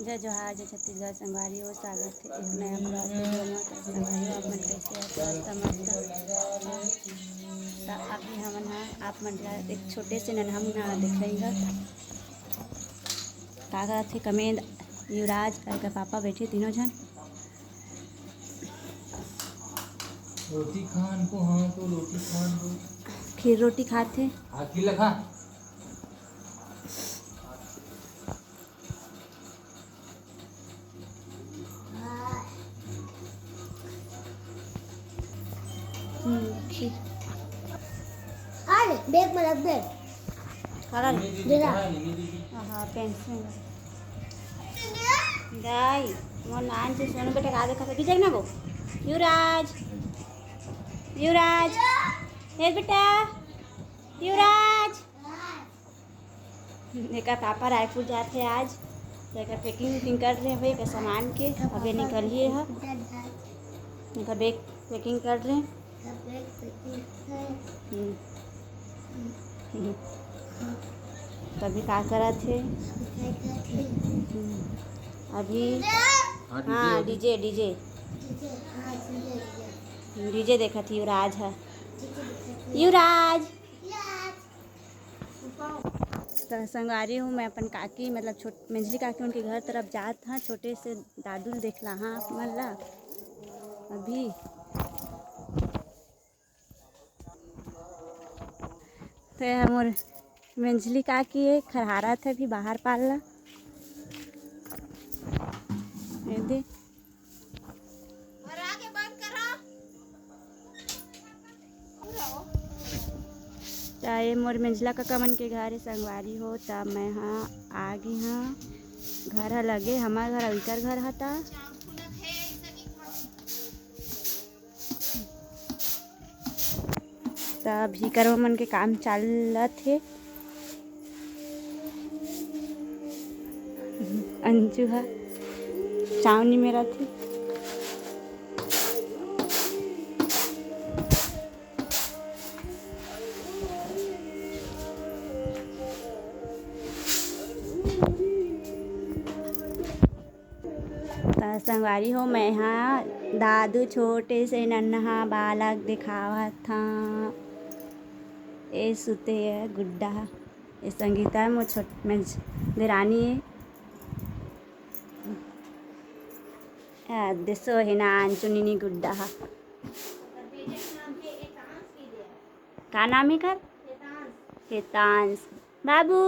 जय जोहार जय छत्तीसगढ़ संगवारी हो स्वागत है एक नया ब्लॉग वीडियो में। तो संगवारी हो आप मन कैसे है स्वस्थ मस्त। तो अभी हमन हा आप मन ला एक छोटे से नन्हा मुन्ना दिख रही है का करत थे कमेंद युवराज और का पापा बैठे तीनों जन रोटी खान को। हाँ तो रोटी खान को खीर रोटी खाते आखिर लखा खीर अरे बैग में रख दे काला देना हाँ पेंसिल गाय मोर नान से सोनू बेटा का देखा था ना वो युवराज युवराज हे बेटा युवराज देखा पापा रायपुर जाते आज देखा पैकिंग वैकिंग कर रहे हैं का सामान के अभी निकलिए है देखा बैग पैकिंग कर रहे हैं। तभी का करा थे अभी हाँ डीजे डीजे डीजे देखा थी युवराज है युवराज तो संगवारी हूँ मैं अपन काकी मतलब मंझली काकी उनके घर तरफ जात हाँ छोटे से दादू देख ला हाँ मन ला अभी तो मोर मंझली काकी है खरहारा था भी बाहर पालना दे चाहे मोर मंझला काका मन के घर संगवारी हो तब मैं हाँ आ गई हाँ घर है लगे हमार घर इकर घर हता तब ही करो मन के काम चालत है। अंजू है चावनी मेरा थी संगवारी हो मैं हाँ दादू छोटे से नन्हा बालक दिखावा था ये सुते है गुड्डा ये संगीता है मोर में देरानी है देसो है ना चुनी गुड्डा का नाम है कर हेतांश बाबू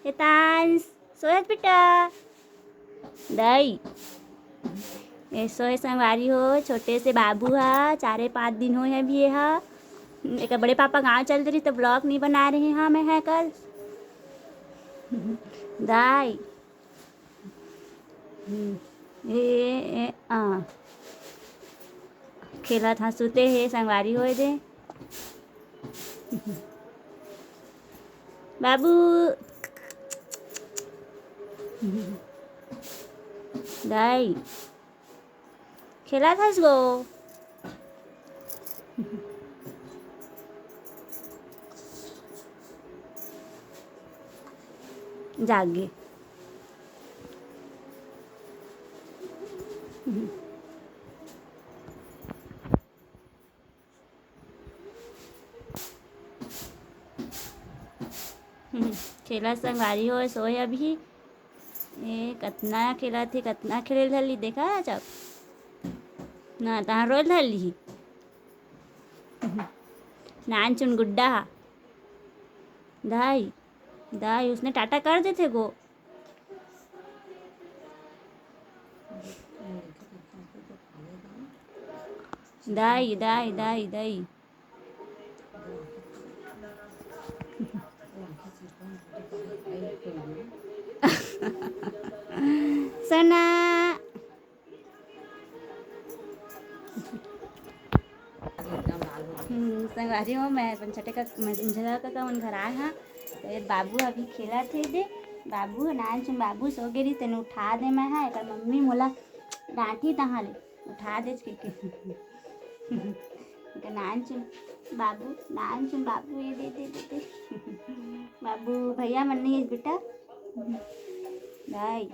हेतांश सोयत बेटा दई ये सोए संगवारी हो छोटे से बाबू है 4-5 दिन हो है भी है एक बड़े पापा गांव चल रही तो ब्लॉग नहीं बना रहे हैं मैं है कल दाई ये खेला था सुते है संगवारी हो दे बाबू दाई खेला था इसको जागे खेला संगवारी हो सोए अभी ये कतना खेला थे कतना खेले धली देखा जब ना तहाँ रोल धली नान चुन गुड्डा दाई दाई उसने टाटा कर देते गो दाई दाई दाई दाई सना संगवारी हो मैं अपन छठे का मंझला का उन घर आए हाँ तो ये बाबू अभी खेला थे दे बाबू नान चुन बाबू सो गिरी तेन उठा दे मैं हाँ एक मम्मी मोला डांटी तहाँ ले उठा दे के नान चुन बाबू ये दे दे दे दे बाबू भैया मन नहीं है बेटा दाई